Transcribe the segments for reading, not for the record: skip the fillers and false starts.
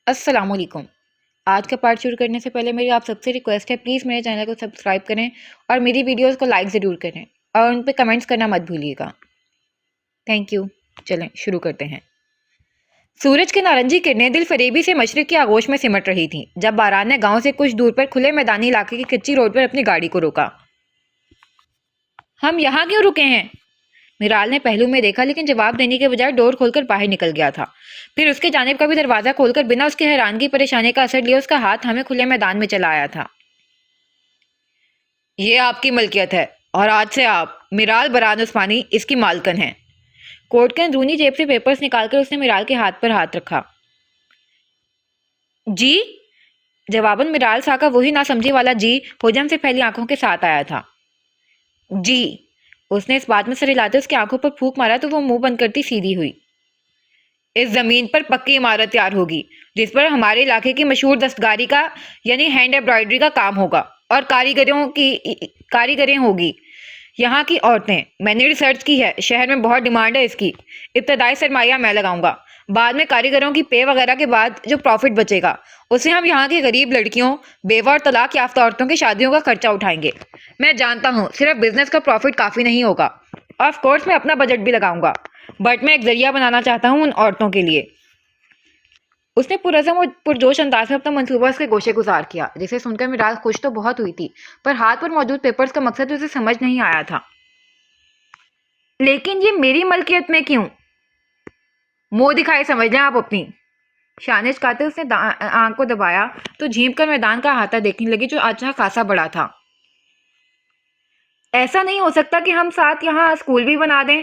السلام علیکم۔ آج کا پارٹ شروع کرنے سے پہلے میری آپ سب سے ریکویسٹ ہے، پلیز میرے چینل کو سبسکرائب کریں اور میری ویڈیوز کو لائک ضرور کریں اور ان پہ کمنٹس کرنا مت بھولیے گا۔ Thank you. چلیں شروع کرتے ہیں۔ سورج کی نارنجی کرنیں دل فریبی سے مشرق کی آغوش میں سمٹ رہی تھیں جب باران نے گاؤں سے کچھ دور پر کھلے میدانی علاقے کی کچی روڈ پر اپنی گاڑی کو روکا۔ ہم یہاں کیوں رکے ہیں؟ میرال نے پہلو میں دیکھا، لیکن جواب دینے کے بجائے ڈور کھول کر باہر نکل گیا تھا۔ پھر اس کے جانب کا بھی دروازہ کھول کر بنا اس کی حیرانگی پریشانی کا اثر لیے اس کا ہاتھ ہمیں کھلے میدان میں چلا آیا تھا۔ یہ آپ کی ملکیت ہے اور آج سے آپ میرال بران عثمانی اس کی مالکن ہیں۔ کوٹ کے اندرونی جیب سے پیپرز نکال کر اس نے میرال کے ہاتھ پر ہاتھ رکھا۔ جی؟ جواباً میرال سا کا وہی نہ سمجھی والا جی حجم سے پھیلی آنکھوں کے ساتھ آیا تھا۔ جی۔ اس نے اس بات میں سر ہلاتے اس کی آنکھوں پر پھونک مارا تو وہ منہ بند کرتی سیدھی ہوئی۔ اس زمین پر پکی عمارت تیار ہوگی جس پر ہمارے علاقے کی مشہور دستکاری کا یعنی ہینڈ ایمبرائڈری کا کام ہوگا اور کاریگریں ہوگی یہاں کی عورتیں۔ میں نے ریسرچ کی ہے، شہر میں بہت ڈیمانڈ ہے اس کی۔ ابتدائی سرمایہ میں لگاؤں گا، بعد میں کاریگروں کی پے وغیرہ کے بعد جو پروفٹ بچے گا اسے ہم یہاں کی غریب لڑکیوں، بیوہ اور طلاق یافتہ عورتوں کی شادیوں کا خرچہ اٹھائیں گے۔ میں جانتا ہوں صرف بزنس کا پروفٹ کافی نہیں ہوگا، آف کورس میں اپنا بجٹ بھی لگاؤں گا، بٹ میں ایک ذریعہ بنانا چاہتا ہوں ان عورتوں کے لیے۔ اس نے پرعزم و پرجوش انداز میں اپنا منصوبہ اس کے گوشے گزار کیا، جسے سن کر میرال خوش تو بہت ہوئی تھی، پر ہاتھ پر موجود پیپرز کا مقصد اسے سمجھ نہیں آیا تھا۔ لیکن یہ میری ملکیت میں کیوں؟ منہ دکھائی سمجھ لیں آپ اپنی۔ شانش کاتے اس نے آنکھ کو دبایا تو جھینپ کر میدان کا احاطہ دیکھنے لگی جو اچھا خاصا بڑا تھا۔ ایسا نہیں ہو سکتا کہ ہم ساتھ یہاں اسکول بھی بنا دیں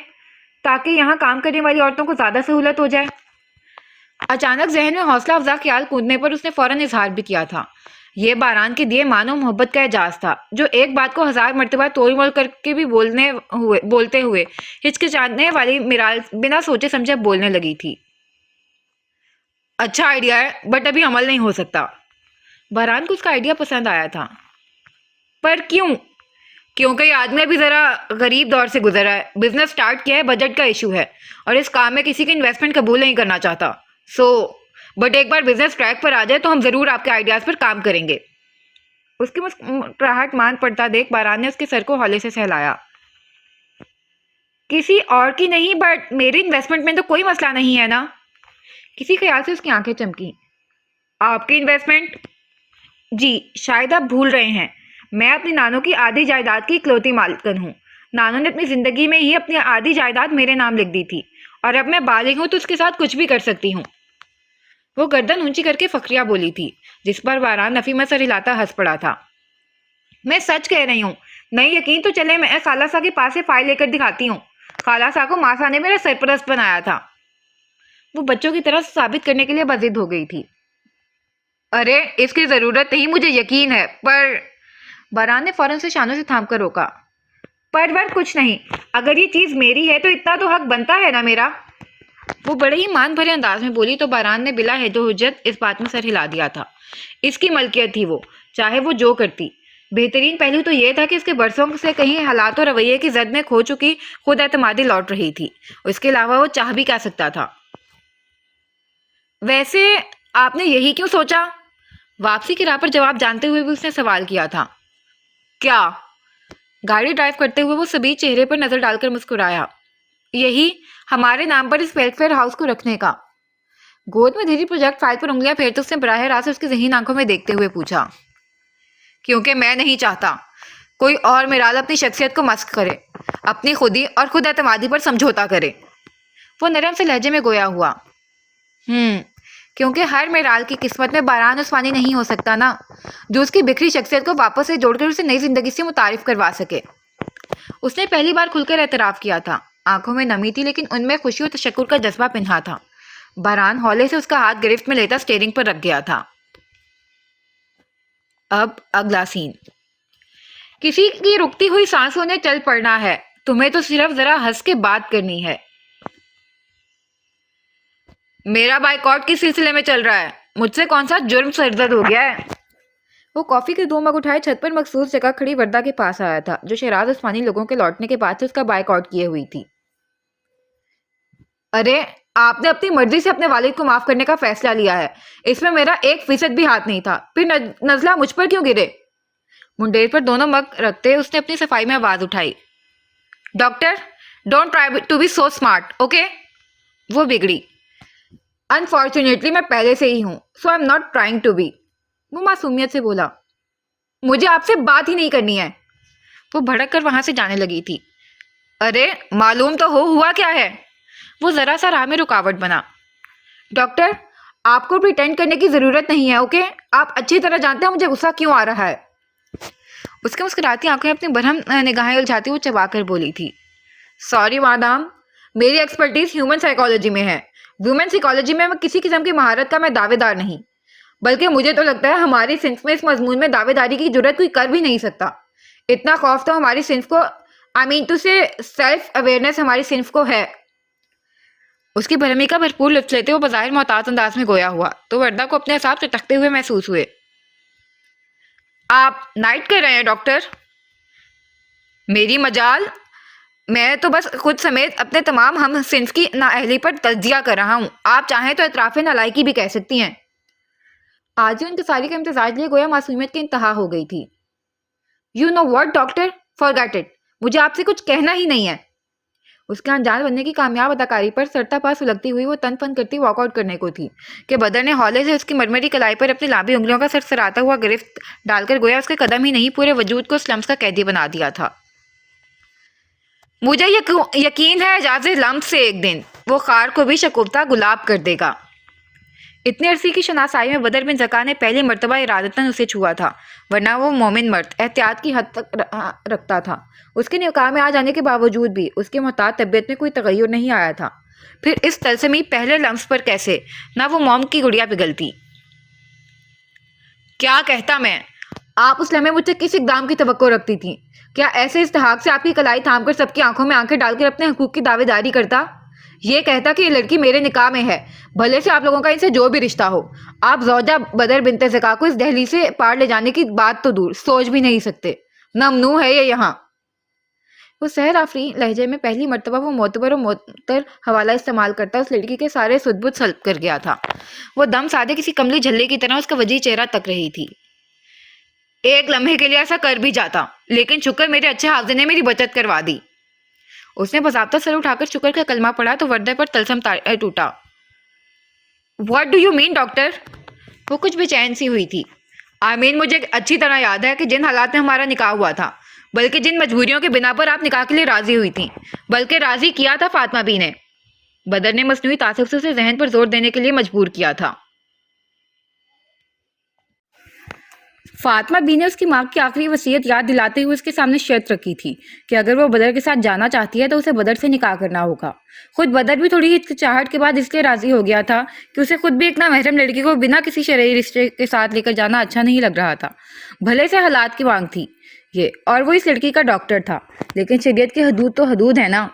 تاکہ یہاں کام کرنے والی عورتوں کو زیادہ سہولت ہو جائے؟ اچانک ذہن میں حوصلہ افزا خیال کودنے پر اس نے فوراً اظہار بھی کیا تھا۔ یہ باران کے دیے مان و محبت کا اعجاز تھا جو ایک بات کو 1000 مرتبہ توڑ موڑ کر کے بھی بولتے ہوئے ہچکچانے والی میرال بنا سوچے سمجھے بولنے لگی تھی۔ اچھا آئیڈیا ہے بٹ ابھی عمل نہیں ہو سکتا۔ باران کو اس کا آئیڈیا پسند آیا تھا۔ پر کیوں؟ کیونکہ یہ آدمی ابھی ذرا غریب دور سے گزرا ہے، بزنس سٹارٹ کیا ہے، بجٹ کا ایشو ہے اور اس کام میں کسی کی انویسٹمنٹ قبول نہیں کرنا چاہتا۔ بٹ ایک بار بزنس ٹریک پر آ جائے تو ہم ضرور آپ کے آئیڈیاز پر کام کریں گے۔ اس کی مسکراہٹ مان پڑتا دیکھ باران نے اس کے سر کو ہولے سے سہلایا۔ کسی اور کی نہیں بٹ میری انویسٹمنٹ میں تو کوئی مسئلہ نہیں ہے نا؟ کسی خیال سے اس کی آنکھیں چمکی۔ آپ کی انویسٹمنٹ؟ جی شاید آپ بھول رہے ہیں، میں اپنی نانو کی آدھی جائیداد کی اکلوتی مالکن ہوں۔ نانو نے اپنی زندگی میں ہی اپنی آدھی جائیداد میرے نام لکھ دی تھی اور اب میں بالغ ہوں تو اس کے ساتھ کچھ بھی کر سکتی ہوں۔ وہ گردن اونچی کر کے فخریہ بولی تھی، جس پر باران نفی میں سر ہلاتا ہنس پڑا تھا۔ میں سچ کہہ رہی ہوں، نہیں یقین تو چلے میں خالہ سا کے پاس سے فائل لے کر دکھاتی ہوں۔ خالہ سا کو ماسا نے میرا سرپرست بنایا تھا۔ وہ بچوں کی طرح ثابت کرنے کے لیے بضد ہو گئی تھی۔ ارے اس کی ضرورت نہیں، مجھے یقین ہے، پر باران نے فوراً سے شانوں سے تھام کر روکا۔ پر کچھ نہیں، اگر یہ چیز میری ہے تو اتنا تو حق بنتا ہے نا میرا۔ وہ بڑے ہی مان بھرے انداز میں بولی تو باران نے بلا ہیج و حجت اس بات میں سر ہلا دیا تھا۔ اس کی ملکیت تھی وہ، چاہے وہ جو کرتی۔ بہترین پہلو تو یہ تھا کہ اس کے برسوں سے کہیں حالات و رویے کی زد میں کھو چکی خود اعتمادی لوٹ رہی تھی۔ اس کے علاوہ وہ چاہ بھی کیا سکتا تھا؟ ویسے آپ نے یہی کیوں سوچا؟ واپسی کی راہ پر جواب جانتے ہوئے بھی اس نے سوال کیا تھا۔ کیا؟ گاڑی ڈرائیو کرتے ہوئے وہ سبھی چہرے پر نظر ڈال کر مسکرایا۔ یہی ہمارے نام پر اس ویلفیئر ہاؤس کو رکھنے کا۔ گود میں دھیری پروجیکٹ فائل پر انگلیاں پھیرتے اس نے براہ راست اس کی ذہین آنکھوں میں دیکھتے ہوئے پوچھا۔ کیونکہ میں نہیں چاہتا کوئی اور میرال اپنی شخصیت کو مسخ کرے، اپنی خودی اور خود اعتمادی پر سمجھوتا کرے۔ وہ نرم سے لہجے میں گویا ہوا۔ کیونکہ ہر میرال کی قسمت میں باران عثمانی نہیں ہو سکتا نا، جو اس کی بکھری شخصیت کو واپس سے جوڑ کر اسے نئی زندگی سے متعارف کروا سکے۔ اس نے پہلی بار کھل کر اعتراف کیا تھا۔ آنکھوں میں نمی تھی لیکن ان میں خوشی و تشکر کا جذبہ پنہا تھا۔ باران ہولے سے اس کا ہاتھ گرفت میں لیتا سٹیئرنگ پر رکھ گیا تھا۔ اب اگلا سین۔ کسی کی رکتی ہوئی سانسوں نے چل پڑنا ہے، تمہیں تو صرف ذرا ہنس کے بات کرنی ہے۔ میرا بائیکاٹ کس سلسلے میں چل رہا ہے؟ مجھ سے کون سا جرم سرزد ہو گیا ہے؟ وہ کافی کے 2 مگ اٹھائے چھت پر مخصوص جگہ کھڑی وردہ کے پاس آیا تھا جو شہراز عثمانی لوگوں کے لوٹنے کے بعد سے اس کا بائیکاٹ کیے ہوئی تھی۔ ارے آپ نے اپنی مرضی سے اپنے والد کو معاف کرنے کا فیصلہ لیا ہے، اس میں میرا 1% بھی ہاتھ نہیں تھا، پھر نزلہ مجھ پر کیوں گرے؟ منڈیر پر دونوں مگ رکھتے اس نے اپنی صفائی میں آواز اٹھائی، doctor don't try to be so smart, okay? وہ بگڑی، انفارچونیٹلی میں پہلے سے ہی ہوں، so I am not trying to be. وہ معصومیت سے بولا، مجھے آپ سے بات ہی نہیں کرنی ہے۔ وہ بھڑک کر وہاں سے جانے لگی تھی۔ ارے معلوم تو ہوا کیا ہے؟ وہ ذرا سا راہ میں رکاوٹ بنا۔ ڈاکٹر آپ کو پریٹینڈ کرنے کی ضرورت نہیں ہے، اوکے؟ آپ اچھی طرح جانتے ہیں مجھے غصہ کیوں آ رہا ہے۔ اس کے مسکراتی آنکھیں اپنی برہم نگاہیں الجھاتی وہ چبا کر بولی تھی، سوری مادام، میری ایکسپرٹیز ہیومن سائیکالوجی میں ہے، ویمن سائیکالوجی میں کسی قسم کی مہارت کا میں دعوے دار نہیں، بلکہ مجھے تو لگتا ہے ہماری صنف میں اس مضمون میں دعوے داری کی جرت کوئی کر بھی نہیں سکتا۔ اتنا خوف تو ہماری صنف کو ٹو سے سیلف اویئرنیس ہماری صنف کو ہے۔ اس کی برہمی کا بھرپور لطف لیتے وہ بظاہر محتاط انداز میں گویا ہوا تو وردہ کو اپنے حساب سے ٹکتے ہوئے محسوس ہوئے۔ آپ نائٹ کر رہے ہیں ڈاکٹر؟ میری مجال، میں تو بس خود سمیت اپنے تمام ہم صنف کی نااہلی پر تجزیہ کر رہا ہوں، آپ چاہیں تو اطراف نالائکی بھی کہہ سکتی ہیں۔ آج ان انکساری کا امتزاج لیے گویا معصومیت کی انتہا ہو گئی تھی۔ You know what doctor, forget it, مجھے آپ سے کچھ کہنا ہی نہیں ہے۔ اس کے انجان بننے کی کامیاب اداکاری پر سرتا پاس سلگتی ہوئی وہ تن فن کرتی واک آؤٹ کرنے کو تھی کہ بدر نے ہولے سے اس کی مرمری کلائی پر اپنی لامبی انگلیوں کا سرسراتا ہوا گرفت ڈال کر گویا اس کے قدم ہی نہیں پورے وجود کو سلمس کا قیدی بنا دیا تھا۔ مجھے یقین ہے اعجاز لمس سے ایک دن وہ خار کو بھی شکفتہ گلاب کر دے گا۔ اتنے عرصے کی شناسائی میں بدر بن زکا نے پہلی مرتبہ ارادتاً اسے چھوا تھا، ورنہ وہ مومن مرد احتیاط کی حد تک رکھتا تھا۔ اس کے نکاح میں آ جانے کے باوجود بھی اس کی محتاط طبیعت میں کوئی تغیر نہیں آیا تھا۔ پھر اس تلسمی پہلے لمس پر کیسے نہ وہ موم کی گڑیا پگھلتی؟ کیا کہتا میں؟ آپ اس لمحے مجھ سے کس اقدام کی توقع رکھتی تھیں؟ کیا ایسے استحقاق سے آپ کی کلائی تھام کر سب کی آنکھوں میں آنکھیں ڈال کر اپنے حقوق کی دعوے داری کرتا؟ یہ کہتا کہ یہ لڑکی میرے نکاح میں ہے، بھلے سے آپ لوگوں کا ان سے جو بھی رشتہ ہو، آپ زوجہ بدر بنت زکا کو اس دہلی سے پار لے جانے کی بات تو دور سوچ بھی نہیں سکتے، ممنوع ہے یہ یہاں۔ وہ سحر آفرین لہجے میں پہلی مرتبہ وہ معتبر و معطر حوالہ استعمال کرتا اس لڑکی کے سارے سدبد سلب کر گیا تھا۔ وہ دم سادے کسی کملی جھلے کی طرح اس کا وجیح چہرہ تک رہی تھی۔ ایک لمحے کے لیے ایسا کر بھی جاتا، لیکن شکر میرے اچھے حافظے نے میری بچت کروا دی۔ اس نے باضابطہ سر اٹھا کر شکر کا کلمہ پڑھا تو وردہ پر تلسم ٹوٹا۔ What do you mean doctor? وہ کچھ بے چین سی ہوئی تھی۔ مجھے اچھی طرح یاد ہے کہ جن حالات میں ہمارا نکاح ہوا تھا، بلکہ جن مجبوریوں کے بنا پر آپ نکاح کے لیے راضی ہوئی تھیں، بلکہ راضی کیا تھا فاطمہ بی نے۔ بدر نے مصنوعی تعصب سے اسے ذہن پر زور دینے کے لیے مجبور کیا تھا۔ فاطمہ بی نے اس کی ماں کی آخری وصیت یاد دلاتے ہوئے اس کے سامنے شرط رکھی تھی کہ اگر وہ بدر کے ساتھ جانا چاہتی ہے تو اسے بدر سے نکاح کرنا ہوگا۔ خود بدر بھی تھوڑی ہچکچاہٹ کے بعد اس لیے راضی ہو گیا تھا کہ اسے خود بھی ایک نامحرم لڑکی کو بنا کسی شرعی رشتے کے ساتھ لے کر جانا اچھا نہیں لگ رہا تھا۔ بھلے سے حالات کی مانگ تھی یہ، اور وہ اس لڑکی کا ڈاکٹر تھا، لیکن شریعت کی حدود تو حدود ہے نا۔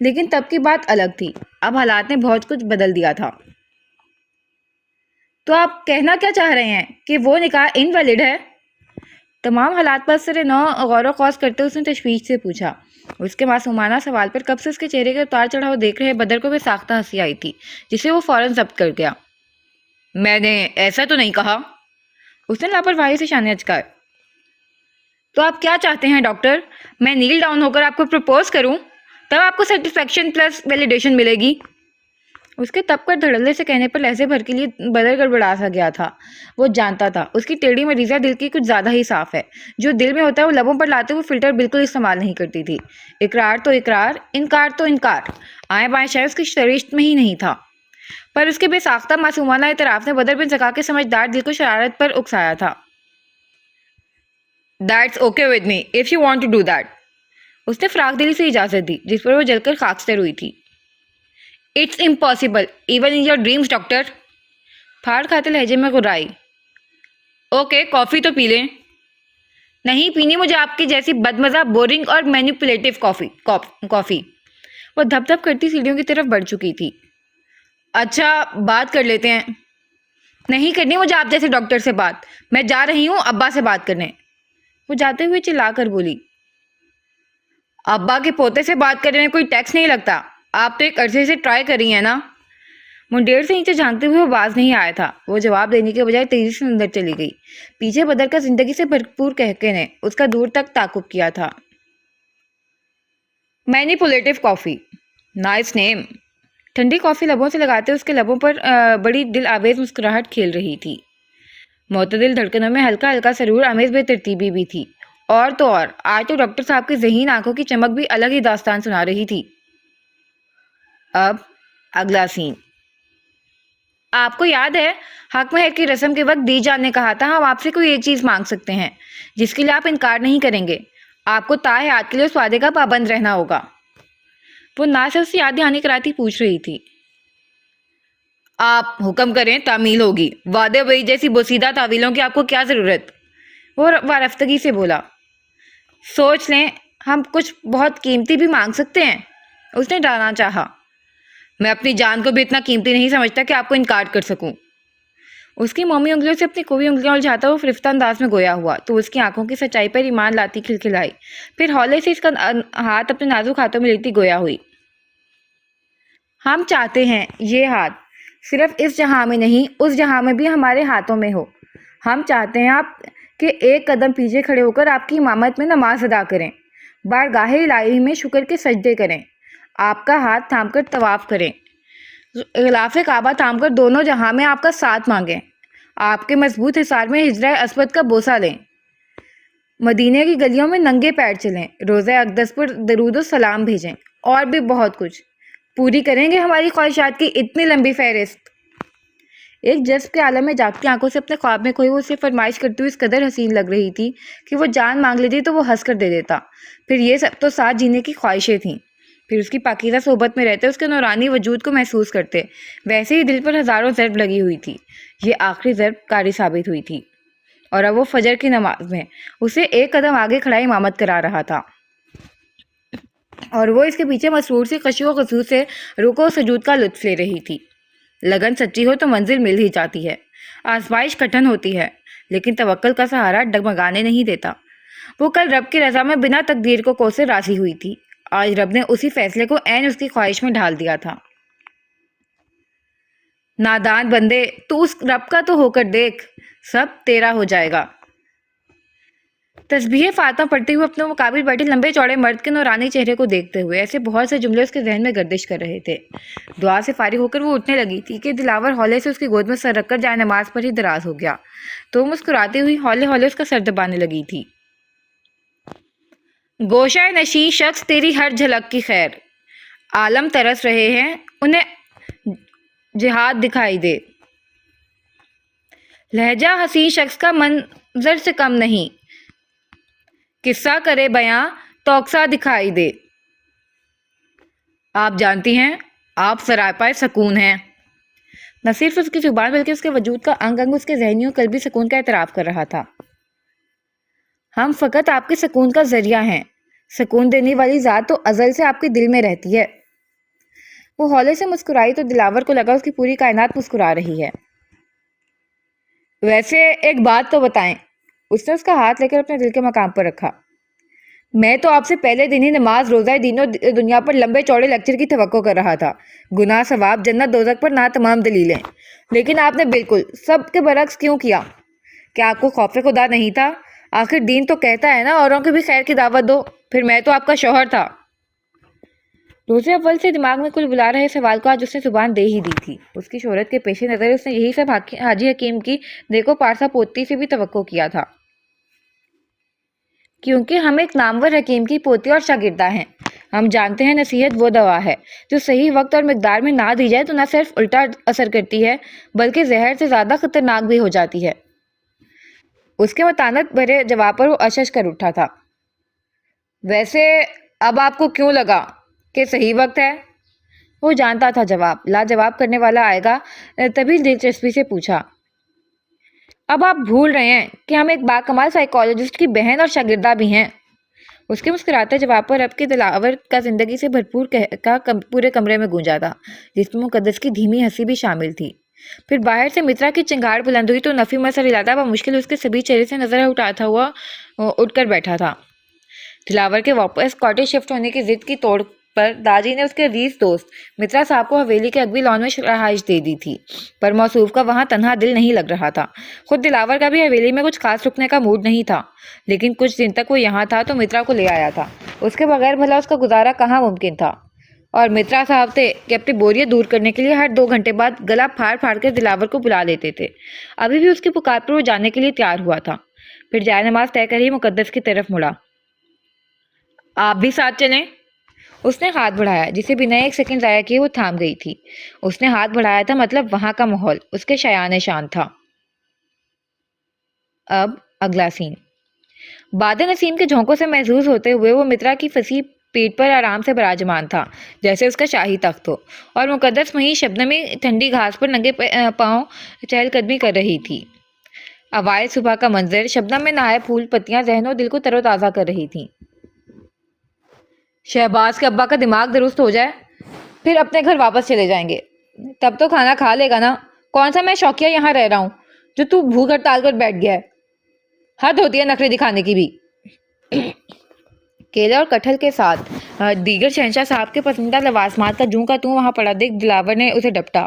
لیکن تب کی بات الگ تھی، اب حالات نے بہت کچھ بدل دیا تھا۔ تو آپ کہنا کیا چاہ رہے ہیں کہ وہ نکاح انویلڈ ہے؟ تمام حالات پر سر نو غور و خوض کرتے اس نے تشویش سے پوچھا۔ اس کے معصومانہ سوال پر کب سے اس کے چہرے کے اتار چڑھاؤ دیکھ رہے بدر کو بے ساختہ ہنسی آئی تھی، جسے وہ فوراً ضبط کر گیا۔ میں نے ایسا تو نہیں کہا۔ اس نے لاپرواہی سے شانے اچکائے۔ تو آپ کیا چاہتے ہیں ڈاکٹر؟ میں نیل ڈاؤن ہو کر آپ کو پرپوز کروں؟ تب آپ کو سیٹسفیکشن پلس ویلیڈیشن ملے گی۔ اس کے تب کر دھڑلے سے کہنے پر لہجے بھر کے لیے بدر گڑبڑا سا گیا تھا۔ وہ جانتا تھا اس کی ٹیڑھی مریضہ دل کی کچھ زیادہ ہی صاف ہے۔ جو دل میں ہوتا ہے وہ لبوں پر لاتے ہوئے فلٹر بالکل استعمال نہیں کرتی تھی۔ اقرار تو اقرار، انکار تو انکار، آئیں بائیں شے اس کی شریشت میں ہی نہیں تھا۔ پر اس کے بے ساختہ معصومانہ اعتراف نے بدر بن زکا کے سمجھدار دل کو شرارت پر اکسایا تھا۔ That's okay with me if you want to do that۔ اس نے فراق دلی سے اجازت دی، جس پر وہ جل کر خاکستر ہوئی تھی۔ It's impossible even in your dreams doctor, پھاڑ کھاتے لہجے میں غرائی۔ اوکے، کافی تو پی لیں۔ نہیں پینی مجھے آپ کی جیسی بدمزہ، بورنگ اور مینیپولیٹو کافی۔ وہ دھپ دھپ کرتی سیڑھیوں کی طرف بڑھ چکی تھی۔ اچھا، بات کر لیتے ہیں۔ نہیں کرنی مجھے آپ جیسے ڈاکٹر سے بات، میں جا رہی ہوں ابا سے بات کرنے۔ وہ جاتے ہوئے چلا کر بولی، ابا کے پوتے سے بات کرنے میں کوئی ٹیکس نہیں لگتا۔ آپ تو ایک عرصے سے ٹرائی کر رہی ہیں نا؟ منڈیر سے نیچے جھانکتے ہوئے وہ باز نہیں آیا تھا۔ وہ جواب دینے کے بجائے تیزی سے اندر چلی گئی۔ پیچھے بدر کا زندگی سے بھرپور کہکے نے اس کا دور تک تعاقب کیا تھا۔ مینیپولیٹو کافی، نائس نیم۔ ٹھنڈی کافی لبوں سے لگاتے اس کے لبوں پر بڑی دل آویز مسکراہٹ کھیل رہی تھی۔ معتدل دھڑکنوں میں ہلکا ہلکا سرور آمیز بے ترتیبی بھی تھی۔ اور تو اور آج تو ڈاکٹر صاحب کی ذہین آنکھوں کی چمک بھی الگ ہی داستان سنا رہی تھی۔ اب اگلا سین۔ آپ کو یاد ہے حق مہر کی رسم کے وقت دی جان نے کہا تھا ہم آپ سے کوئی ایک چیز مانگ سکتے ہیں جس کے لیے آپ انکار نہیں کریں گے۔ آپ کو تا حیات کے لیے اس وعدے کا پابند رہنا ہوگا۔ وہ نہ سے اس سے یاد دہانی کراتی پوچھ رہی تھی۔ آپ حکم کریں تعمیل ہوگی، وعدے وہی جیسی بوسیدہ تعویلوں کی آپ کو کیا ضرورت؟ وہ وارفتگی سے بولا۔ سوچ لیں، ہم کچھ بہت قیمتی بھی مانگ سکتے ہیں۔ اس نے ڈرانا چاہا۔ میں اپنی جان کو بھی اتنا قیمتی نہیں سمجھتا کہ آپ کو انکار کر سکوں۔ اس کی مومی انگلیوں سے اپنی کوئی انگلیاں الجھاتا وہ فرفتہ انداز میں گویا ہوا تو اس کی آنکھوں کی سچائی پر ایمان لاتی کھلکھلائی، پھر ہولے سے اس کا ہاتھ اپنے نازک ہاتھوں میں لیتی گویا ہوئی۔ ہم چاہتے ہیں یہ ہاتھ صرف اس جہاں میں نہیں اس جہاں میں بھی ہمارے ہاتھوں میں ہو۔ ہم چاہتے ہیں آپ کہ ایک قدم پیچھے کھڑے ہو کر آپ کی امامت میں نماز ادا کریں، بارگاہ الہی میں شکر کے سجدے کریں، آپ کا ہاتھ تھام کر طواف کریں، غلاف کعبہ تھام کر دونوں جہاں میں آپ کا ساتھ مانگیں، آپ کے مضبوط حصار میں ہجرہ اسود کا بوسہ لیں، مدینے کی گلیوں میں ننگے پیر چلیں، روضہ اقدس پر درود و سلام بھیجیں، اور بھی بہت کچھ۔ پوری کریں گے ہماری خواہشات کی اتنی لمبی فہرست؟ ایک جذب کے عالم میں جاگتی آنکھوں سے اپنے خواب میں کھوئی وہ اسے فرمائش کرتی ہوئی اس قدر حسین لگ رہی تھی کہ وہ جان مانگ لیتی تو وہ ہنس کر دے دیتا۔ پھر یہ سب تو ساتھ جینے کی خواہشیں تھیں۔ پھر اس کی پاکیزہ صحبت میں رہتے اس کے نورانی وجود کو محسوس کرتے۔ ویسے ہی دل پر ہزاروں ضرب لگی ہوئی تھی۔ یہ آخری ضرب کاری ثابت ہوئی تھی اور اب وہ فجر کی نماز میں اسے ایک قدم آگے کھڑا امامت کرا رہا تھا اور وہ اس کے پیچھے مسرور سی خشوع و خضوع سے رکوع و سجود کا لطف لے رہی تھی۔ لگن سچی ہو تو منزل مل ہی جاتی ہے۔ آزمائش کٹھن ہوتی ہے لیکن توکل کا سہارا ڈگمگانے نہیں دیتا۔ وہ کل رب کی رضا میں بنا تقدیر کو کوسے راضی ہوئی تھی۔ آج رب نے اسی فیصلے کو عین اس کی خواہش میں ڈھال دیا تھا۔ نادان بندے، تو اس رب کا تو ہو کر دیکھ، سب تیرا ہو جائے گا۔ تسبیح فاطمہ پڑھتے ہوئے اپنے مقابل بیٹھے لمبے چوڑے مرد کے نورانی چہرے کو دیکھتے ہوئے ایسے بہت سے جملے اس کے ذہن میں گردش کر رہے تھے۔ دعا سے فارغ ہو کر وہ اٹھنے لگی تھی کہ دلاور ہولے سے اس کی گود میں سر رکھ کر جائے نماز پر ہی دراز ہو گیا تو وہ مسکراتی ہوئی ہولے ہولے اس کا سر دبانے لگی تھی۔ گوشہ نشی شخص تیری ہر جھلک کی خیر، عالم ترس رہے ہیں انہیں جہاد دکھائی دے، لہجہ حسین شخص کا منظر سے کم نہیں، قصہ کرے بیاں توقسا دکھائی دے۔ آپ جانتی ہیں آپ سراپائے سکون ہیں۔ نہ صرف اس کی زبان بلکہ اس کے وجود کا انگ انگ اس کے ذہنی و قلبی سکون کا اعتراف کر رہا تھا۔ ہم فقط آپ کے سکون کا ذریعہ ہیں، سکون دینے والی ذات تو ازل سے آپ کے دل میں رہتی ہے۔ وہ ہولے سے مسکرائی تو دلاور کو لگا اس کی پوری کائنات مسکرا رہی ہے۔ ویسے ایک بات تو بتائیں۔ اس نے اس کا ہاتھ لے کر اپنے دل کے مقام پر رکھا۔ میں تو آپ سے پہلے دن ہی نماز روزہ دین و دنیا پر لمبے چوڑے لیکچر کی توقع کر رہا تھا، گناہ ثواب جنت دوزخ پر نہ تمام دلیلیں، لیکن آپ نے بالکل سب کے برعکس کیوں کیا؟ کیا آپ کو خوف خدا نہیں تھا؟ آخر دین تو کہتا ہے نا اوروں کی بھی خیر کی دعوت دو۔ پھر میں تو آپ کا شوہر تھا۔ روز اول سے دماغ میں کل بلا رہے سوال کو آج اس نے زبان دے ہی دی تھی۔ اس کی شہرت کے پیش نظر اس نے یہی سب حاجی حکیم کی دیکھو پارسا پوتی سے بھی توقع کیا تھا، کیونکہ ہم ایک نامور حکیم کی پوتی اور شاگردہ ہیں۔ ہم جانتے ہیں نصیحت وہ دوا ہے جو صحیح وقت اور مقدار میں نہ دی جائے تو نہ صرف الٹا اثر کرتی ہے بلکہ زہر سے زیادہ خطرناک بھی ہو جاتی ہے۔ اس کے متانت بھرے جواب پر وہ اشش کر اٹھا تھا۔ ویسے اب آپ کو کیوں لگا کہ صحیح وقت ہے؟ وہ جانتا تھا جواب لاجواب کرنے والا آئے گا، تبھی دلچسپی سے پوچھا۔ اب آپ بھول رہے ہیں کہ ہم ایک باکمال سائیکالوجسٹ کی بہن اور شاگردہ بھی ہیں۔ اس کے مسکراتے جواب پر اب کے دلاور کا زندگی سے بھرپور کہکا پورے کمرے میں گونجا تھا، جس میں مقدس کی دھیمی ہنسی بھی شامل تھی۔ پھر باہر سے مترا کی چنگاڑ بلند ہوئی تو نفی مسر علاقہ بمشکل اس کے سبھی چہرے سے نظر اٹھاتا ہوا اٹھ کر بیٹھا تھا۔ دلاور کے واپس کاٹیج شفٹ ہونے کی ضد کی توڑ پر داجی نے اس کے عزیز دوست مترا صاحب کو حویلی کے اگوی لان میں رہائش دے دی تھی، پر موصوف کا وہاں تنہا دل نہیں لگ رہا تھا۔ خود دلاور کا بھی حویلی میں کچھ خاص رکنے کا موڈ نہیں تھا، لیکن کچھ دن تک وہ یہاں تھا تو مترا کو لے آیا تھا۔ اس کے بغیر بھلا اس کا گزارا کہاں ممکن تھا؟ اور مترا صاحب تھے کہ اپنی بوریت دور کرنے کے لیے ہر 2 گھنٹے بعد گلا پھاڑ پھاڑ کے دلاور کو بلا لیتے تھے۔ ابھی بھی اس کی پکار پر وہ جانے کے لیے تیار ہوا تھا، پھر جائے نماز طے کر ہی مقدس کی طرف مڑا۔ آپ بھی ساتھ چلیں؟ اس نے ہاتھ بڑھایا، جسے بنا ایک سیکنڈ ضائع کیے وہ تھام گئی تھی۔ اس نے ہاتھ بڑھایا تھا مطلب وہاں کا ماحول اس کے شایان شان تھا۔ اب اگلا سین۔ باد نسیم کے جھونکوں سے محظوظ ہوتے ہوئے وہ مترا کی فصیح پیٹ پر آرام سے براجمان تھا، جیسے اس کا شاہی تخت ہو، اور مقدس وہیں شبنمی ٹھنڈی گھاس پر ننگے پاؤں چہل قدمی کر رہی تھی۔ اوائل صبح کا منظر، شبنم میں نہائے پھول پتیاں ذہن و دل کو تر و تازہ کر رہی تھیں۔ شہباز کے ابا کا دماغ درست ہو جائے پھر اپنے گھر واپس چلے جائیں گے، تب تو کھانا کھا لے گا نا۔ کون سا میں شوقیہ یہاں رہ رہا ہوں جو تو بھوک ہڑتال کر بیٹھ گیا ہے؟ حد ہوتی ہے نخرے دکھانے کی بھی۔ کیلے اور کٹہل کے ساتھ دیگر شہنشاہ صاحب کے پسندیدہ لوازمات کا جوں کا توں وہاں پڑا دیکھ دلاور نے اسے ڈپٹا۔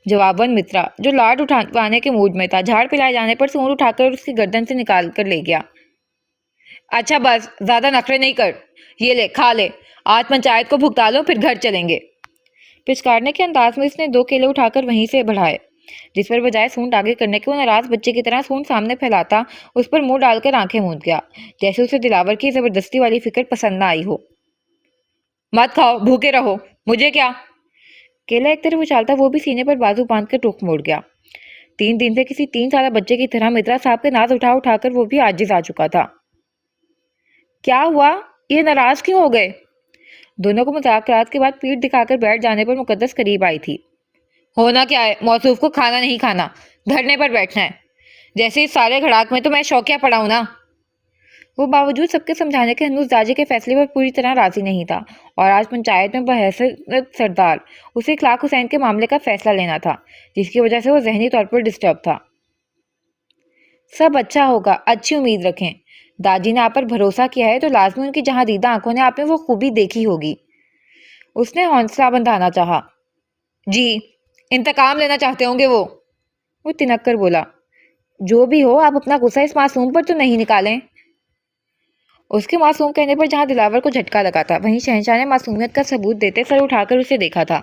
جواباً مترا، جو لاڈ اٹھوانے کے موڈ میں تھا، جھاڑ پلائے جانے پر سونڈ اٹھا کر اس کی گردن سے نکال کر لے گیا۔ اچھا بس، زیادہ نخرے نہیں کر، یہ لے کھا لے، آج پنچایت کو بھگتا لو پھر گھر چلیں گے۔ پچکارنے کے انداز میں اس نے 2 کیلے اٹھا کر وہیں سے بڑھائے، جس پر بجائے سونڈ آگے کرنے کے وہ ناراض بچے کی طرح سونڈ سامنے پھیلاتا اس پر منہ ڈال کر آنکھیں موند گیا، جیسے اسے دلاور کی زبردستی والی فکر پسند نہ آئی ہو۔ مت کھاؤ، بھوکے رہو، مجھے کیا؟ کیلا ایک طرف اچھالتا وہ بھی سینے پر بازو باندھ کر رخ موڑ گیا۔ 3 دن سے کسی 3 سالہ بچے کی طرح مترا صاحب کے ناز اٹھا اٹھا کر وہ بھی عاجز آ چکا تھا۔ کیا ہوا؟ یہ ناراض کیوں ہو گئے؟ دونوں کو مذاکرات کے بعد پیٹھ دکھا کر بیٹھ جانے پر مقدس قریب آئی تھی۔ ہونا کیا ہے، موصوف کو کھانا نہیں کھانا، دھرنے پر بیٹھنا ہے، جیسے اس سارے گھڑاک میں تو میں شوقیہ پڑا ہوں نا۔ وہ باوجود سب کے سمجھانے کے ہنوز داجی کے فیصلے پر پوری طرح راضی نہیں تھا، اور آج پنچایت میں بحیثیت سردار اسے اخلاق حسین کے معاملے کا فیصلہ لینا تھا، جس کی وجہ سے وہ ذہنی طور پر ڈسٹرب تھا۔ سب اچھا ہوگا، اچھی امید رکھیں، داجی نے آپ پر بھروسہ کیا ہے تو لازمی ان کی جہاں دیدہ آنکھوں نے آپ میں وہ خوبی دیکھی ہوگی۔ اس نے حوصلہ بندھانا چاہا۔ جی، انتقام لینا چاہتے ہوں گے وہ تنک کر بولا۔ جو بھی ہو، آپ اپنا غصہ اس معصوم پر تو نہیں نکالیں۔ اس کے معصوم کہنے پر جہاں دلاور کو جھٹکا لگا تھا، وہیں شہنشاہ نے معصومیت کا ثبوت دیتے سر اٹھا کر اسے دیکھا تھا۔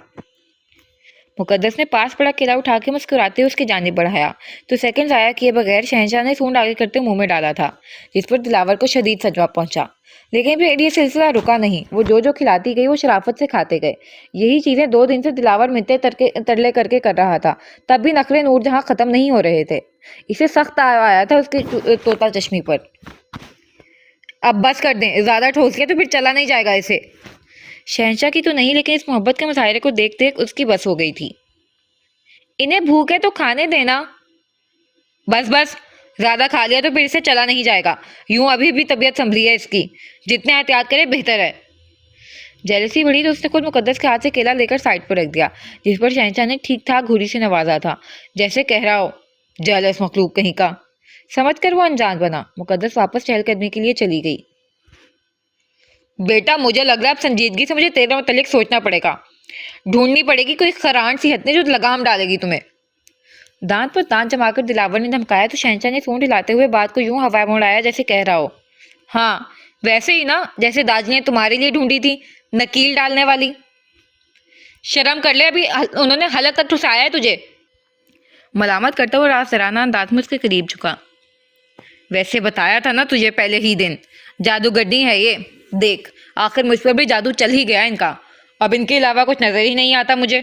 مقدس نے پاس پڑا کیلا اٹھا کے مسکراتے اس کی جانب بڑھایا تو سیکنڈ ضائع کیے بغیر شہنشاہ نے سونڈ آگے کرتے منہ میں ڈالا تھا، جس پر دلاور کو شدید صدمہ پہنچا۔ لیکن پھر یہ سلسلہ رکا نہیں، وہ جو کھلاتی گئی وہ شرافت سے کھاتے گئے۔ یہی چیزیں 2 دن سے دلاور منتیں ترلے کر کے کر رہا تھا، تب بھی نخرے نور جہاں ختم نہیں ہو رہے تھے۔ اسے سخت آیا تھا اس کی طوطا چشمی پر۔ اب بس کر دیں، زیادہ ٹھوس گیا تو پھر چلا نہیں جائے گا اسے۔ شہنشاہ کی تو نہیں، لیکن اس محبت کے مظاہرے کو دیکھ دیکھ اس کی بس ہو گئی تھی۔ انہیں بھوک ہے تو کھانے دینا۔ بس بس، زیادہ کھا لیا تو پھر اسے چلا نہیں جائے گا، یوں ابھی بھی طبیعت سنبھلی ہے اس کی، جتنے احتیاط کرے بہتر ہے۔ جیلسی بڑھی تو اس نے خود مقدس کے ہاتھ سے کیلا لے کر سائڈ پر رکھ دیا، جس پر شہنشاہ نے ٹھیک ٹھاک گھوری سے نوازا تھا، جیسے کہہ رہا ہو جیلس مخلوق کہیں کا۔ سمجھ کر وہ انجان بنا۔ مقدس واپس چہل قدمی کے لیے چلی گئی۔ بیٹا، مجھے لگ رہا ہے اب سنجیدگی سے مجھے تیرے متعلق سوچنا پڑے گا، ڈھونڈنی پڑے گی کوئی خران سی ہتھنی جو لگام ڈالے گی تمہیں۔ دانت پر دانت جما کر دلاور نے دھمکایا تو شہنشاہ نے سونڈ ہلاتے ہوئے بات کو یوں ہوا موڑایا جیسے کہہ رہا ہو، ہاں ویسے ہی نا جیسے داجی نے تمہارے لیے ڈھونڈی تھی، نکیل ڈالنے والی۔ شرم کر لے، ابھی انہوں نے حلق تک ٹھسایا ہے تجھے۔ ملامت کرتا ہوا رازدارانہ انداز میں اس کے قریب جھکا۔ ویسے بتایا تھا نا تجھے پہلے ہی دن، جادوگرنی ہے یہ، دیکھ آخر مجھ پر بھی جادو چل ہی گیا ان کا، اب ان کے علاوہ کچھ نظر ہی نہیں آتا مجھے۔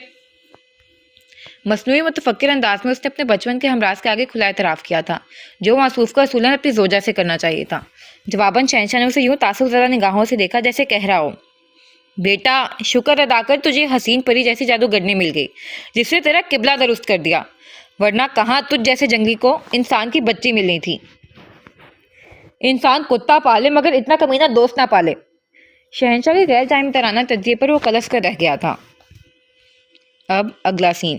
مصنوعی متفکر انداز میں اس نے اپنے بچپن کے ہمراز کے آگے کھلا اعتراف کیا تھا، جو موصوف کو اصولاً اپنی زوجہ سے کرنا چاہیے تھا۔ جواباً شہنشاہ نے اسے یوں تعصب زدہ نگاہوں سے دیکھا جیسے کہہ رہا ہو، بیٹا شکر ادا کر تجھے حسین پری جیسی جادوگرنی مل گئی جس نے تیرا قبلہ درست کر دیا، ورنہ کہاں تجھ جیسے جنگی کو انسان کی بچی ملنی تھی۔ انسان کتا پالے مگر اتنا کمینہ دوست نہ پالے۔ شہنشاہ کے غیر جانبدارانہ تجزیے پر وہ کلس کر رہ گیا تھا۔ اب اگلا سین۔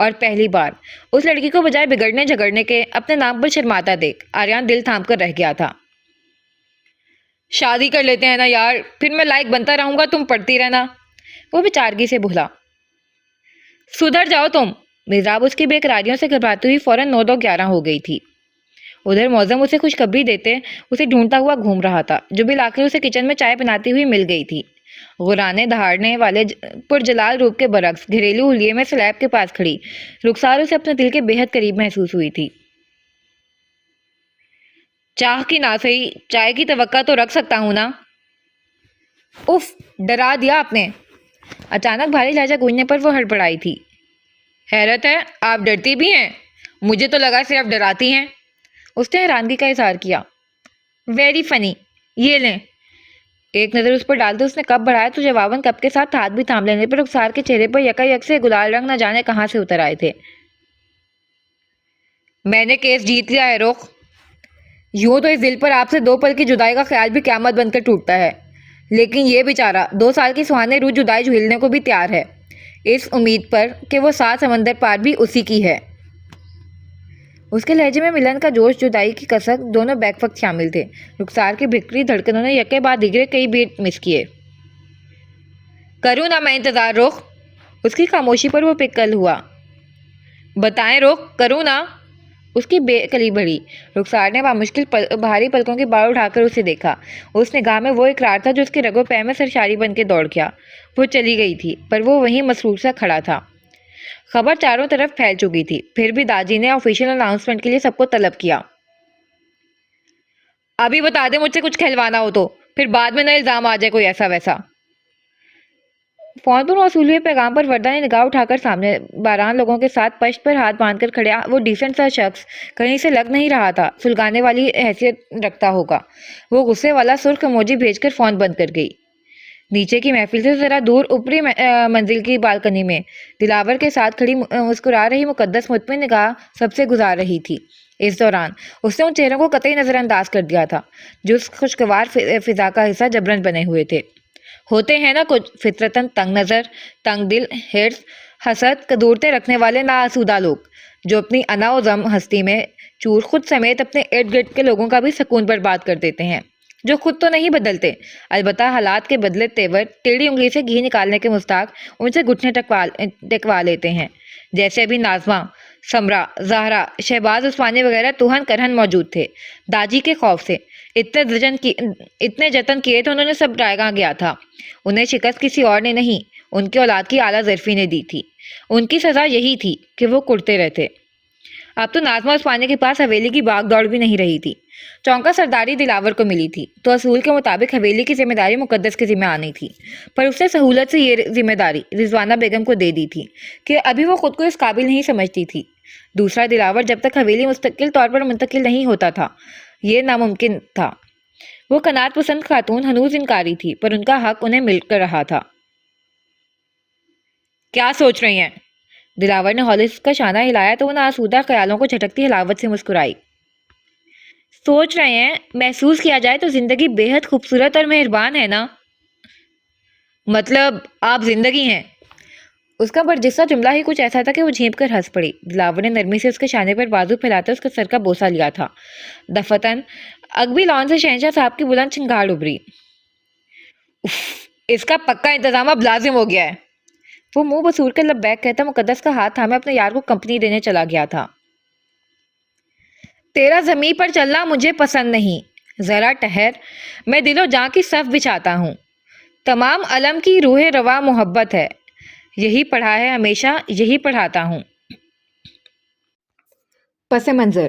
اور پہلی بار اس لڑکی کو بجائے بگڑنے جھگڑنے کے اپنے نام پر شرماتا دیکھ آریان دل تھام کر رہ گیا تھا۔ شادی کر لیتے ہیں نا یار، پھر میں لائق بنتا رہوں گا، تم پڑھتی رہنا، وہ بیچارگی سے بولا۔ سدھر جاؤ تم۔ میزاب اس کی بے قراریوں سے گھبراتی ہوئی فوراً 9-2-11 ہو گئی تھی۔ ادھر معظم اسے خوشخبری دیتے اسے ڈھونڈتا ہوا گھوم رہا تھا، جو بالآخر اسے کچن میں چائے بناتی ہوئی مل گئی تھی۔ غرانے دہاڑنے والے پرجلال روپ کے برعکس گھریلو حلیے میں سلیب کے پاس کھڑی رخسار اسے اپنے دل کے بے حد قریب محسوس ہوئی تھی۔ چاہ کی نہ صحیح، چائے کی توقع تو رکھ سکتا ہوں نا۔ اف، ڈرا دیا آپ نے۔ اچانک بھاری لہجہ گونجنے پر وہ ہڑبڑائی تھی۔ حیرت ہے، آپ ڈرتی بھی ہیں؟ مجھے تو لگا صرف ڈراتی ہیں۔ اس نے حیرانگی کا اظہار کیا۔ ویری فنی، یہ لیں۔ ایک نظر اس پر ڈالتے اس نے کپ بڑھایا تو جواباً کپ کے ساتھ ہاتھ بھی تھام لینے پر رخسار کے چہرے پر یکایک سے گلال رنگ نہ جانے کہاں سے اتر آئے تھے۔ میں نے کیس جیت لیا ہے رخ۔ یوں تو اس دل پر آپ سے 2 پل کی جدائی کا خیال بھی قیامت بن کر ٹوٹتا ہے، لیکن یہ بیچارہ 2 سال کی سہانے روح جدائی جھیلنے کو بھی تیار ہے، اس امید پر کہ وہ 7 سمندر پار بھی اسی کی ہے۔ اس کے لہجے میں ملن کا جوش، جدائی کی کسک، دونوں بیک وقت شامل تھے۔ رخسار کی بھکری دھڑکنوں نے یکے بعد دیگرے کئی بیٹ مس کیے۔ کروں نا میں انتظار رخ؟ اس کی خاموشی پر وہ پکل ہوا۔ بتائیں رخ، کروں نا؟ اس کی بے کلی بڑھی۔ رخسار نے بامشکل بھاری پلکوں کے بال اٹھا کر اسے دیکھا۔ اس نگاہ میں وہ اقرار تھا جو اس کے رگ و پے میں سرشاری بن کے دوڑ گیا۔ وہ چلی گئی تھی، پر وہ وہیں مسرور سا کھڑا تھا۔ خبر چاروں طرف پھیل چکی تھی، پھر بھی داجی نے آفیشیل اناؤنسمنٹ کے لیے سب کو طلب کیا۔ ابھی بتا دیں مجھ سے کچھ کھلوانا ہو تو، پھر بعد میں نہ الزام آ جائے کوئی ایسا ویسا۔ فون پر موصول ہوئے پیغام پر وردہ نے نگاہ اٹھا کر سامنے 12 لوگوں کے ساتھ پشت پر ہاتھ باندھ کر کھڑا وہ ڈیسنٹ سا شخص کہیں سے لگ نہیں رہا تھا سلگانے والی حیثیت رکھتا ہوگا۔ وہ غصے والا سرخ ایموجی بھیج کر فون بند کر گئی۔ نیچے کی محفل سے ذرا دور اوپری منزل کی بالکنی میں دلاور کے ساتھ کھڑی مسکرا رہی مقدس مطمئن نگاہ سب سے گزار رہی تھی۔ اس دوران اس نے ان چہروں کو قطعی نظر انداز کر دیا تھا جو اس خوشگوار فضا کا حصہ جبرن بنے ہوئے تھے۔ ہوتے ہیں نا کچھ فطرتاً تنگ نظر، تنگ دل، حرص، حسد، قدورتیں رکھنے والے ناآسودہ لوگ جو اپنی انا و ضم ہستی میں چور خود سمیت اپنے ارد گرد کے لوگوں کا بھی سکون برباد کر دیتے ہیں، جو خود تو نہیں بدلتے البتہ حالات کے بدلے تیور ٹیڑھی انگلی سے گھی نکالنے کے مستاق ان سے گھٹنے ٹکوا لیتے ہیں، جیسے ابھی ناظمہ، سمرا، زہرا، شہباز عثمانی وغیرہ توہن کرہن موجود تھے۔ داجی کے خوف سے اتنے جتن کیے تو انہوں نے سب ڈائیگاں گیا تھا۔ انہیں شکست کسی اور نے نہیں، ان کی اولاد کی اعلیٰ ظرفی نے دی تھی۔ ان کی سزا یہی تھی کہ وہ کرتے رہتے۔ اب تو ناظمہ عثمانی کے پاس حویلی کی باغ دوڑ بھی نہیں رہی تھی۔ چونکا سرداری دلاور کو ملی تھی تو اصول کے مطابق حویلی کی ذمہ داری مقدس کے ذمہ آنی تھی، پر اس نے سہولت سے یہ ذمہ داری رضوانہ بیگم کو دے دی تھی کہ ابھی وہ خود کو اس قابل نہیں سمجھتی تھی۔ دوسرا دلاور جب تک حویلی مستقل طور پر منتقل نہیں ہوتا تھا یہ ناممکن تھا۔ وہ قناعت پسند خاتون ہنوز انکاری تھی، پر ان کا حق انہیں مل کر رہا تھا۔ کیا سوچ رہی ہیں؟ دلاور نے ہولے کا شانہ ہلایا تو وہ ناآسودہ خیالوں کو جھٹکتی حلاوت سے مسکرائی۔ سوچ رہے ہیں، محسوس کیا جائے تو زندگی بے حد خوبصورت اور مہربان ہے نا؟ مطلب آپ زندگی ہیں؟ اس کا برجستہ جملہ ہی کچھ ایسا تھا کہ وہ جھینپ کر ہنس پڑی۔ دلاور نے نرمی سے اس کے شانے پر بازو پھیلاتے اس کے سر کا بوسہ لیا تھا۔ دفتن اگبی لان سے شہنشاہ صاحب کی بلند چنگاڑ ابھری۔ اس کا پکا انتظام اب لازم ہو گیا ہے۔ وہ منہ بسور کر لبیک کہتا مقدس کا ہاتھ تھامے اپنے یار کو کمپنی دینے چلا گیا تھا۔ تیرا زمین پر چلنا مجھے پسند نہیں، ذرا ٹھہر، میں دل و جاں کی صف بچھاتا ہوں۔ تمام علم کی روح رواں محبت ہے، یہی پڑھا ہے ہمیشہ، یہی پڑھاتا ہوں۔ پس منظر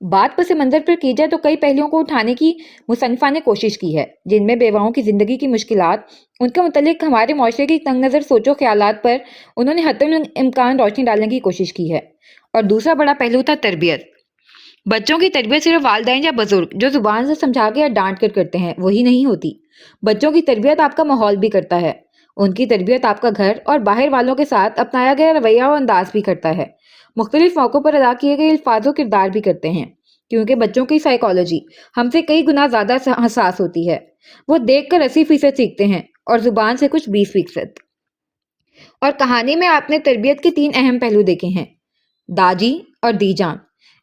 بات پس منظر پر کی جائے تو کئی پہلوؤں کو اٹھانے کی مصنفہ نے کوشش کی ہے، جن میں بیواؤں کی زندگی کی مشکلات، ان کے متعلق ہمارے معاشرے کی تنگ نظر سوچ و خیالات پر انہوں نے حتی الامکان روشنی ڈالنے کی کوشش کی ہے۔ اور دوسرا بڑا پہلو تھا تربیت۔ بچوں کی تربیت صرف والدین یا بزرگ جو زبان سے سمجھا کے یا ڈانٹ کر کرتے ہیں وہی نہیں ہوتی۔ بچوں کی تربیت آپ کا ماحول بھی کرتا ہے، ان کی تربیت آپ کا گھر اور باہر والوں کے ساتھ اپنایا گیا رویہ و انداز بھی کرتا ہے، مختلف موقعوں پر ادا کیے گئے الفاظ و کردار بھی کرتے ہیں، کیونکہ بچوں کی سائیکالوجی ہم سے کئی گنا زیادہ حساس ہوتی ہے۔ وہ دیکھ کر 80% سیکھتے ہیں اور زبان سے کچھ 20%۔ اور کہانی میں آپ نے تربیت کے 3 اہم پہلو دیکھے ہیں، داجی اور دی جان۔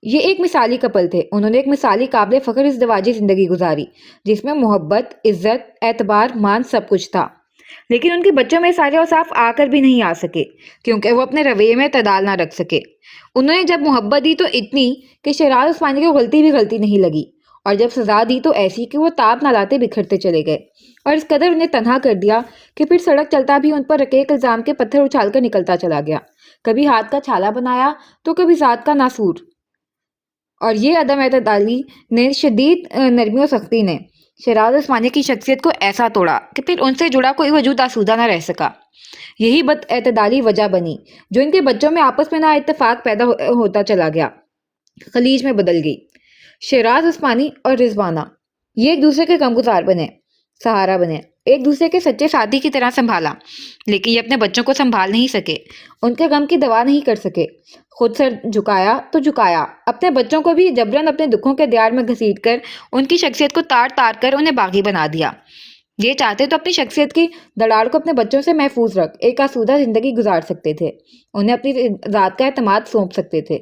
یہ ایک مثالی کپل تھے، انہوں نے ایک مثالی قابل فخر ازدواجی زندگی گزاری جس میں محبت، عزت، اعتبار، مان سب کچھ تھا۔ لیکن ان کے بچوں میں سارے اوصاف آ کر بھی نہیں آ سکے کیونکہ وہ اپنے رویے میں اعتدال نہ رکھ سکے۔ انہوں نے جب محبت دی تو اتنی کہ شہراز عثمانی کو غلطی نہیں لگی، اور جب سزا دی تو ایسی کہ وہ تاب نہ لاتے بکھرتے چلے گئے، اور اس قدر انہیں تنہا کر دیا کہ پھر سڑک چلتا بھی ان پر رقیق الزام کے پتھر اچھال کر نکلتا چلا گیا، کبھی ہاتھ کا چھالا بنایا تو کبھی ذات کا ناسور۔ اور یہ عدم اعتدالی نے شدید نرمی و سختی نے شہراز عثمانی کی شخصیت کو ایسا توڑا کہ پھر ان سے جڑا کوئی وجود آسودہ نہ رہ سکا۔ یہی بد اعتدالی وجہ بنی جو ان کے بچوں میں آپس میں نا اتفاق پیدا ہوتا چلا گیا، خلیج میں بدل گئی۔ شہراز عثمانی اور رضوانہ یہ ایک دوسرے کے غمگسار بنے، سہارا بنے، ایک دوسرے کے سچے ساتھی کی طرح سنبھالا، لیکن یہ اپنے بچوں کو سنبھال نہیں سکے، ان کے غم کی دوا نہیں کر سکے۔ خود سر جھکایا تو جھکایا، اپنے بچوں کو بھی جبراً اپنے دکھوں کے دیار میں گھسیٹ کر ان کی شخصیت کو تار کر انہیں باغی بنا دیا۔ یہ چاہتے تو اپنی شخصیت کی دڑاڑ کو اپنے بچوں سے محفوظ رکھ ایک آسودہ زندگی گزار سکتے تھے، انہیں اپنی ذات کا اعتماد سونپ سکتے تھے،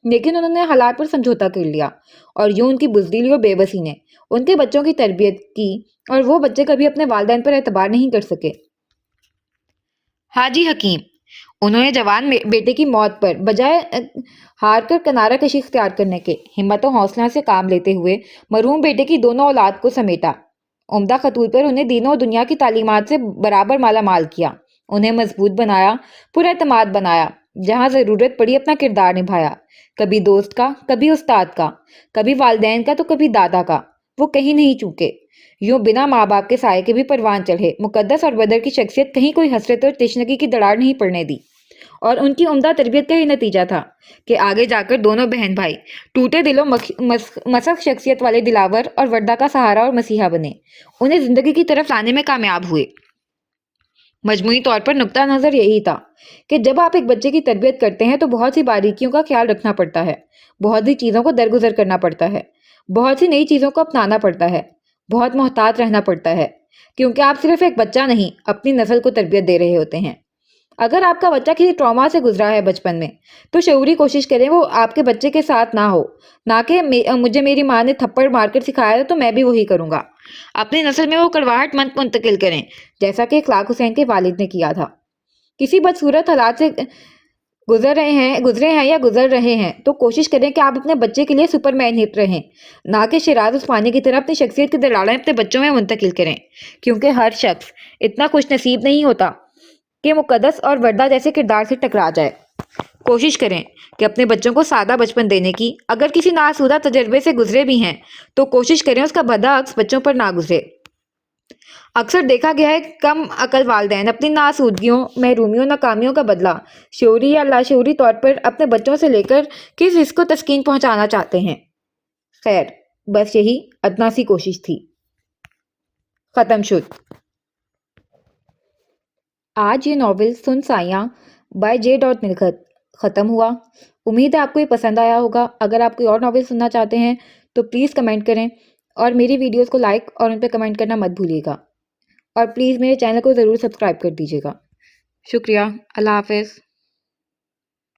لیکن انہوں نے حالات پر سمجھوتا کر لیا، اور یوں ان کی بزدلی اور بے بسی نے ان کے بچوں کی تربیت کی، اور وہ بچے کبھی اپنے والدین پر اعتبار نہیں کر سکے۔ حاجی حکیم، انہوں نے جوان بیٹے کی موت پر بجائے ہار کر کنارہ کشی اختیار کرنے کے ہمت و حوصلہ سے کام لیتے ہوئے مرحوم بیٹے کی دونوں اولاد کو سمیٹا، عمدہ خطوط پر انہیں دین و دنیا کی تعلیمات سے برابر مالا مال کیا، انہیں مضبوط بنایا، پر اعتماد بنایا، جہاں ضرورت پڑی اپنا کردار نبھایا، کبھی دوست کا، کبھی استاد کا، کبھی والدین کا تو کبھی دادا کا، وہ کہیں نہیں چوکے، یوں بنا ماں باپ کے سائے کے بھی پروان چڑھے۔ مقدس اور بدر کی شخصیت کہیں کوئی حسرت اور تشنگی کی دراڑ نہیں پڑنے دی، اور ان کی عمدہ تربیت کا ہی نتیجہ تھا کہ آگے جا کر دونوں بہن بھائی ٹوٹے دلوں مسخ شخصیت والے دلاور اور وردہ کا سہارا اور مسیحا بنے، انہیں زندگی کی طرف لانے میں کامیاب ہوئے۔ مجموعی طور پر نقطہ نظر یہی تھا کہ جب آپ ایک بچے کی تربیت کرتے ہیں تو بہت سی باریکیوں کا خیال رکھنا پڑتا ہے، بہت سی چیزوں کو درگزر کرنا پڑتا ہے، بہت سی نئی چیزوں کو اپنانا پڑتا ہے، بہت محتاط رہنا پڑتا ہے، کیونکہ آپ صرف ایک بچہ نہیں، اپنی نسل کو تربیت دے رہے ہوتے ہیں۔ اگر آپ کا بچہ کسی ٹراما سے گزرا ہے بچپن میں تو شعوری کوشش کریں وہ آپ کے بچے کے ساتھ نہ ہو، نہ کہ مجھے میری ماں نے تھپڑ مار کر سکھایا تو میں بھی وہی کروں گا۔ اپنی نسل میں وہ کڑواہٹ مت منتقل کریں جیسا کہ اخلاق حسین کے والد نے کیا تھا۔ کسی بدصورت حالات سے گزرے ہیں یا گزر رہے ہیں تو کوشش کریں کہ آپ اپنے بچے کے لیے سپر مین ہٹ رہیں، نہ کہ شہراز عثمانی کی طرح اپنی شخصیت کی دلاڑیں اپنے بچوں میں منتقل کریں، کیونکہ ہر شخص اتنا خوش نصیب نہیں ہوتا کہ مقدس اور وردہ جیسے کردار سے ٹکرا جائے۔ کوشش کریں کہ اپنے بچوں کو سادہ بچپن دینے کی، اگر کسی ناسودہ تجربے سے گزرے بھی ہیں تو کوشش کریں اس کا برعکس بچوں پر نہ گزرے۔ اکثر دیکھا گیا ہے کہ کم عقل والدین اپنی ناسودگیوں، محرومیوں، ناکامیوں کا بدلہ شعوری یا لاشعوری طور پر اپنے بچوں سے لے کر کس حص کو تسکین پہنچانا چاہتے ہیں۔ خیر، بس یہی ادنا سی کوشش تھی۔ ختم شد۔ آج یہ ناول سن سائیاں بائی جے نلکھت ختم ہوا۔ امید ہے آپ کو یہ پسند آیا ہوگا۔ اگر آپ کوئی اور ناول سننا چاہتے ہیں تو پلیز کمنٹ کریں، اور میری ویڈیوز کو لائک اور ان پہ کمنٹ کرنا مت بھولیے گا، اور پلیز میرے چینل کو ضرور سبسکرائب کر دیجیے گا۔ شکریہ۔ اللہ حافظ۔